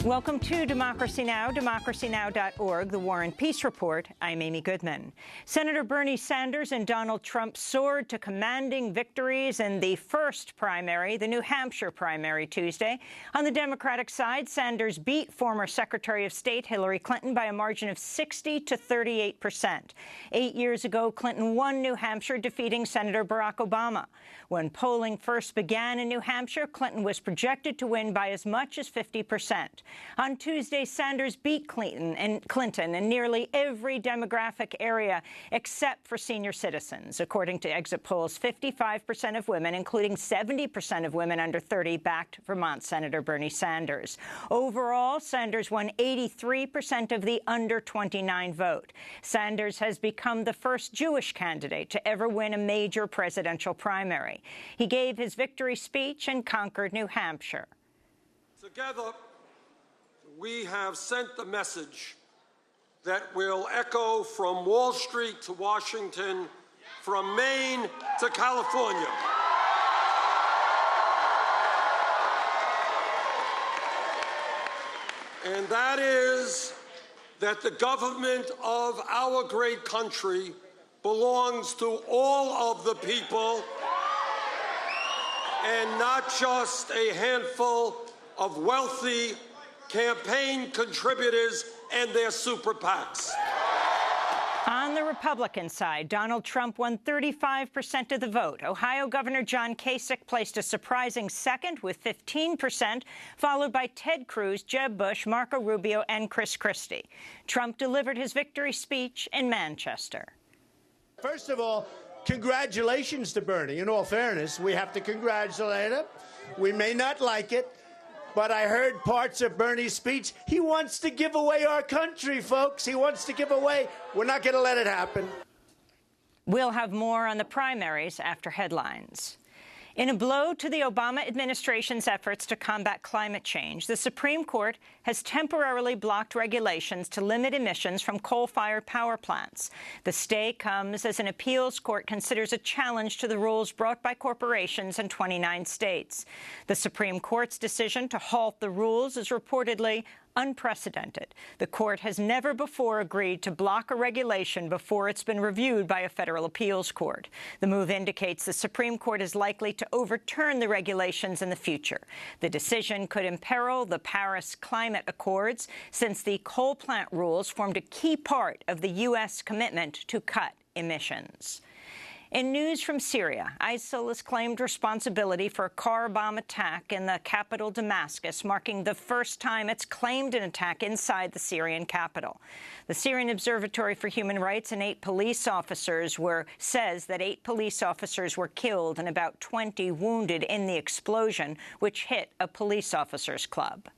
Welcome to Democracy Now!, democracynow.org, the War and Peace Report. I'm Amy Goodman. Senator Bernie Sanders and Donald Trump soared to commanding victories in the first primary, the New Hampshire primary, Tuesday. On the Democratic side, Sanders beat former Secretary of State Hillary Clinton by a margin of 60 to 38%. 8 years ago, Clinton won New Hampshire, defeating Senator Barack Obama. When polling first began in New Hampshire, Clinton was projected to win by as much as 50%. On Tuesday, Sanders beat Clinton in nearly every demographic area except for senior citizens. According to exit polls, 55% of women, including 70% of women under 30, backed Vermont Senator Bernie Sanders. Overall, Sanders won 83% of the under 29 vote. Sanders has become the first Jewish candidate to ever win a major presidential primary. He gave his victory speech and conquered New Hampshire. Together, we have sent the message that will echo from Wall Street to Washington, from Maine to California. And that is that the government of our great country belongs to all of the people and not just a handful of wealthy campaign contributors and their super PACs. On the Republican side, Donald Trump won 35% of the vote. Ohio Governor John Kasich placed a surprising second with 15%, followed by Ted Cruz, Jeb Bush, Marco Rubio, and Chris Christie. Trump delivered his victory speech in Manchester. First of all, congratulations to Bernie. In all fairness, we have to congratulate him. We may not like it, but I heard parts of Bernie's speech. He wants to give away our country, folks. He wants to give away. We're not going to let it happen. We'll have more on the primaries after headlines. In a blow to the Obama administration's efforts to combat climate change, the Supreme Court has temporarily blocked regulations to limit emissions from coal-fired power plants. The stay comes as an appeals court considers a challenge to the rules brought by corporations in 29 states. The Supreme Court's decision to halt the rules is reportedly unprecedented. The court has never before agreed to block a regulation before it's been reviewed by a federal appeals court. The move indicates the Supreme Court is likely to overturn the regulations in the future. The decision could imperil the Paris Climate Accords, since the coal plant rules formed a key part of the U.S. commitment to cut emissions. In news from Syria, ISIL has claimed responsibility for a car bomb attack in the capital Damascus, marking the first time it's claimed an attack inside the Syrian capital. The Syrian Observatory for Human Rights and 8 police officers says that 8 police officers were killed and about 20 wounded in the explosion, which hit a police officers' club.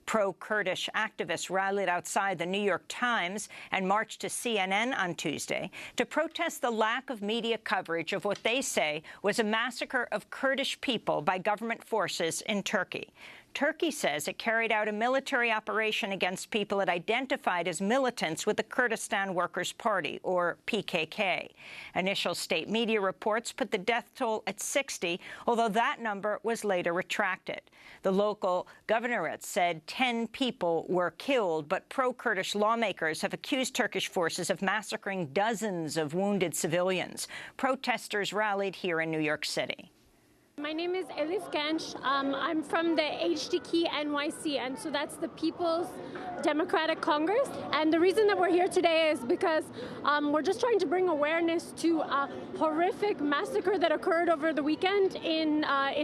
Pro-Kurdish activists rallied outside the New York Times and marched to CNN on Tuesday to protest the lack of media coverage of what they say was a massacre of Kurdish people by government forces in Turkey. Turkey says it carried out a military operation against people it identified as militants with the Kurdistan Workers' Party, or PKK. Initial state media reports put the death toll at 60, although that number was later retracted. The local governorate said 10 people were killed, but pro-Kurdish lawmakers have accused Turkish forces of massacring dozens of wounded civilians. Protesters rallied here in New York City. My name is Elif Genç. I'm from the HDK NYC, and so that's the People's Democratic Congress. And the reason that we're here today is because we're just trying to bring awareness to a horrific massacre that occurred over the weekend in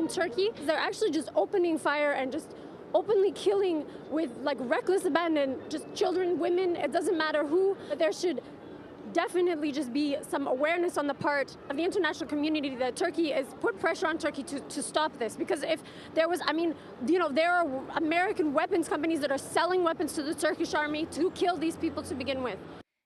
Turkey. They're actually just opening fire and just openly killing with like reckless abandon, just children, women, it doesn't matter who. There should definitely just be some awareness on the part of the international community that Turkey is put pressure on Turkey to stop this. Because if there was, there are American weapons companies that are selling weapons to the Turkish army to kill these people to begin with.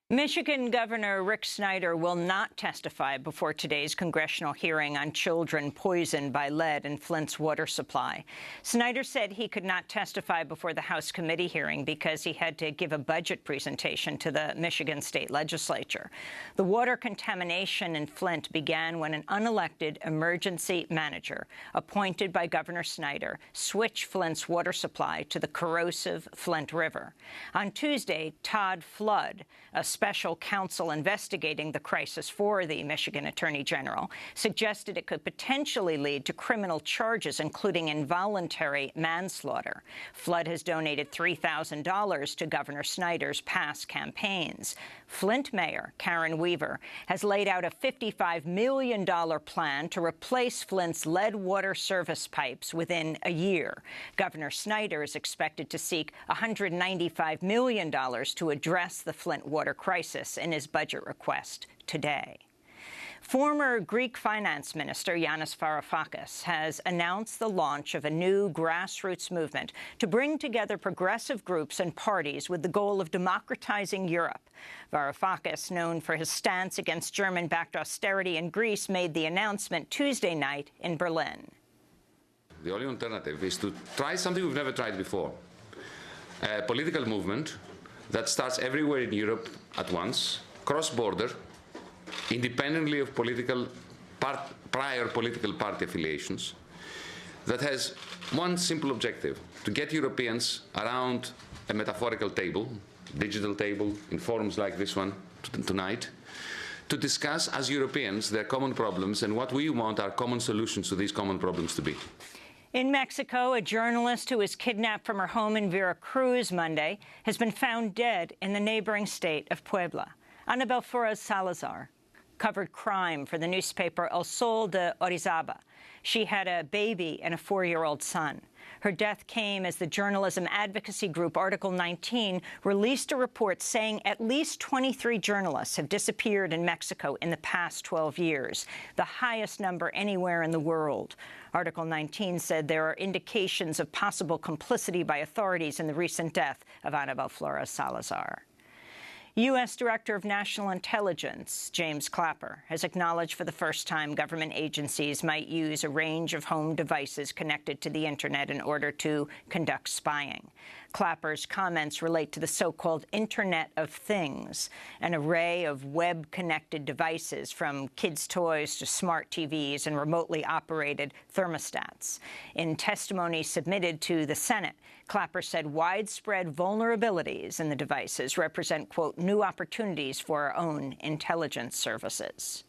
Michigan Governor Rick Snyder will not testify before today's congressional hearing on children poisoned by lead in Flint's water supply. Snyder said he could not testify before the House committee hearing because he had to give a budget presentation to the Michigan state legislature. The water contamination in Flint began when an unelected emergency manager appointed by Governor Snyder switched Flint's water supply to the corrosive Flint River. On Tuesday, Todd Flood, a special counsel investigating the crisis for the Michigan Attorney General, suggested it could potentially lead to criminal charges, including involuntary manslaughter. Flood has donated $3,000 to Governor Snyder's past campaigns. Flint Mayor Karen Weaver has laid out a $55 million plan to replace Flint's lead water service pipes within a year. Governor Snyder is expected to seek $195 million to address the Flint water crisis in his budget request today. Former Greek finance minister Yanis Varoufakis has announced the launch of a new grassroots movement to bring together progressive groups and parties with the goal of democratizing Europe. Varoufakis, known for his stance against German-backed austerity in Greece, made the announcement Tuesday night in Berlin. The only alternative is to try something we've never tried before, a political movement that starts everywhere in Europe at once, cross-border, independently of prior political party affiliations, that has one simple objective: to get Europeans around a metaphorical table, digital table, in forums like this one tonight, to discuss as Europeans their common problems and what we want our common solutions to these common problems to be. In Mexico, a journalist who was kidnapped from her home in Veracruz Monday has been found dead in the neighboring state of Puebla. Anabel Flores Salazar covered crime for the newspaper El Sol de Orizaba. She had a baby and a 4-year-old son. Her death came as the journalism advocacy group Article 19 released a report saying at least 23 journalists have disappeared in Mexico in the past 12 years, the highest number anywhere in the world. Article 19 said there are indications of possible complicity by authorities in the recent death of Anabel Flores Salazar. U.S. Director of National Intelligence James Clapper has acknowledged for the first time government agencies might use a range of home devices connected to the Internet in order to conduct spying. Clapper's comments relate to the so-called Internet of Things, an array of web-connected devices from kids' toys to smart TVs and remotely operated thermostats. In testimony submitted to the Senate, Clapper said widespread vulnerabilities in the devices represent, quote, new opportunities for our own intelligence services.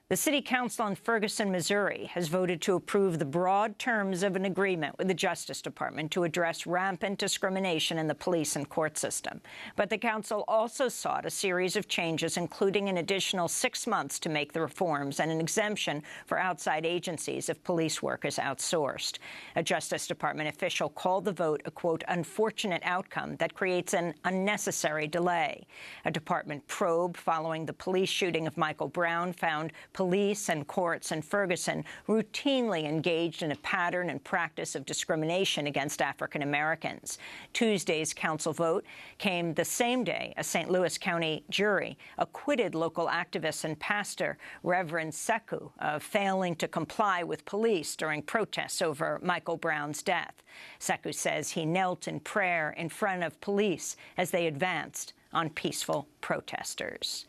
The City Council in Ferguson, Missouri, has voted to approve the broad terms of an agreement with the Justice Department to address rampant discrimination in the police and court system. But the council also sought a series of changes, including an additional 6 months to make the reforms and an exemption for outside agencies if police work is outsourced. A Justice Department official called the vote a, quote, unfortunate outcome that creates an unnecessary delay. A department probe following the police shooting of Michael Brown found police and courts in Ferguson routinely engaged in a pattern and practice of discrimination against African Americans. Tuesday's council vote came the same day a St. Louis County jury acquitted local activist and pastor Reverend Sekou of failing to comply with police during protests over Michael Brown's death. Sekou says he knelt in prayer in front of police as they advanced on peaceful protesters.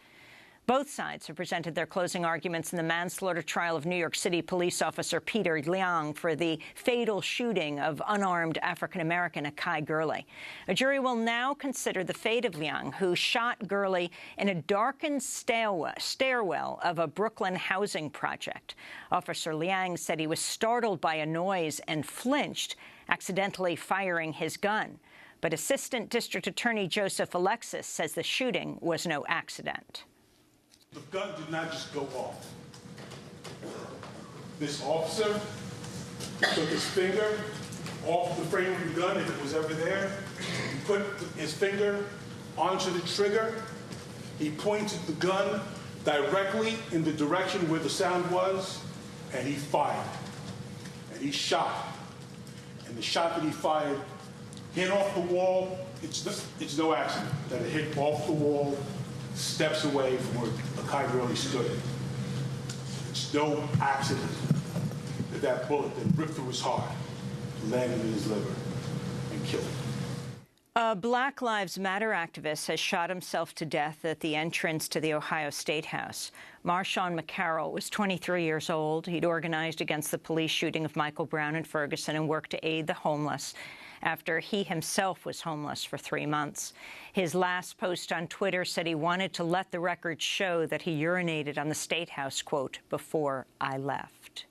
Both sides have presented their closing arguments in the manslaughter trial of New York City police officer Peter Liang for the fatal shooting of unarmed African-American Akai Gurley. A jury will now consider the fate of Liang, who shot Gurley in a darkened stairwell of a Brooklyn housing project. Officer Liang said he was startled by a noise and flinched, accidentally firing his gun. But Assistant District Attorney Joseph Alexis says the shooting was no accident. The gun did not just go off. This officer took his finger off the frame of the gun, if it was ever there. He put his finger onto the trigger. He pointed the gun directly in the direction where the sound was, and he fired. And he shot. And the shot that he fired hit off the wall. It's no accident that it hit off the wall steps away from where Akai Gurley stood. It's no accident that that bullet then ripped through his heart, landed in his liver, and killed him. A Black Lives Matter activist has shot himself to death at the entrance to the Ohio State House. Marshawn McCarroll was 23 years old. He'd organized against the police shooting of Michael Brown in Ferguson and worked to aid the homeless after he himself was homeless for 3 months. His last post on Twitter said he wanted to let the record show that he urinated on the State House, quote, before I left.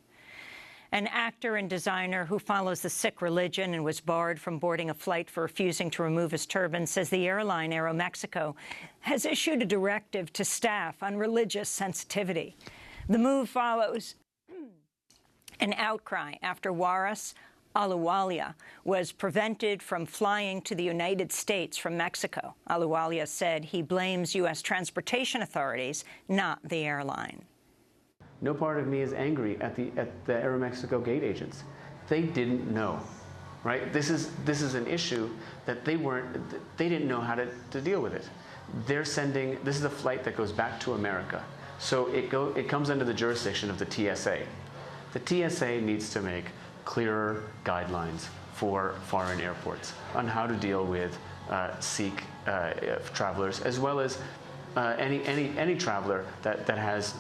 An actor and designer who follows the Sikh religion and was barred from boarding a flight for refusing to remove his turban says the airline Aeromexico has issued a directive to staff on religious sensitivity. The move follows an outcry after Waris Ahluwalia was prevented from flying to the United States from Mexico. Ahluwalia said he blames U.S. transportation authorities, not the airline. No part of me is angry at the Aeromexico gate agents. They didn't know, right? This is an issue that they didn't know how to deal with it. They're sending, this is a flight that goes back to America. So it comes under the jurisdiction of the TSA. The TSA needs to make clearer guidelines for foreign airports on how to deal with Sikh travelers, as well as any traveler that has,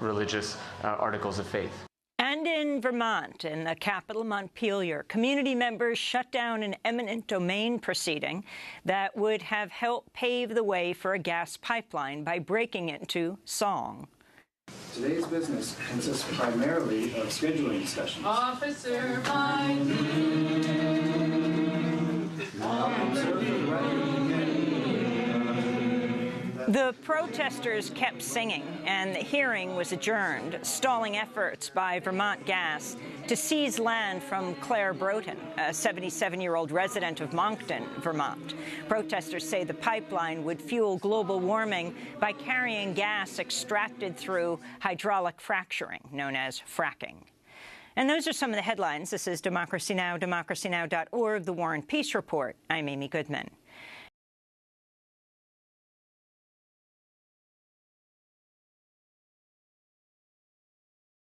religious articles of faith. And in Vermont, in the capital Montpelier, community members shut down an eminent domain proceeding that would have helped pave the way for a gas pipeline by breaking into song. Today's business consists primarily of scheduling discussions. Officer, find The protesters kept singing, and the hearing was adjourned, stalling efforts by Vermont Gas to seize land from Claire Broughton, a 77-year-old resident of Moncton, Vermont. Protesters say the pipeline would fuel global warming by carrying gas extracted through hydraulic fracturing, known as fracking. And those are some of the headlines. This is Democracy Now!, democracynow.org, The War and Peace Report. I'm Amy Goodman.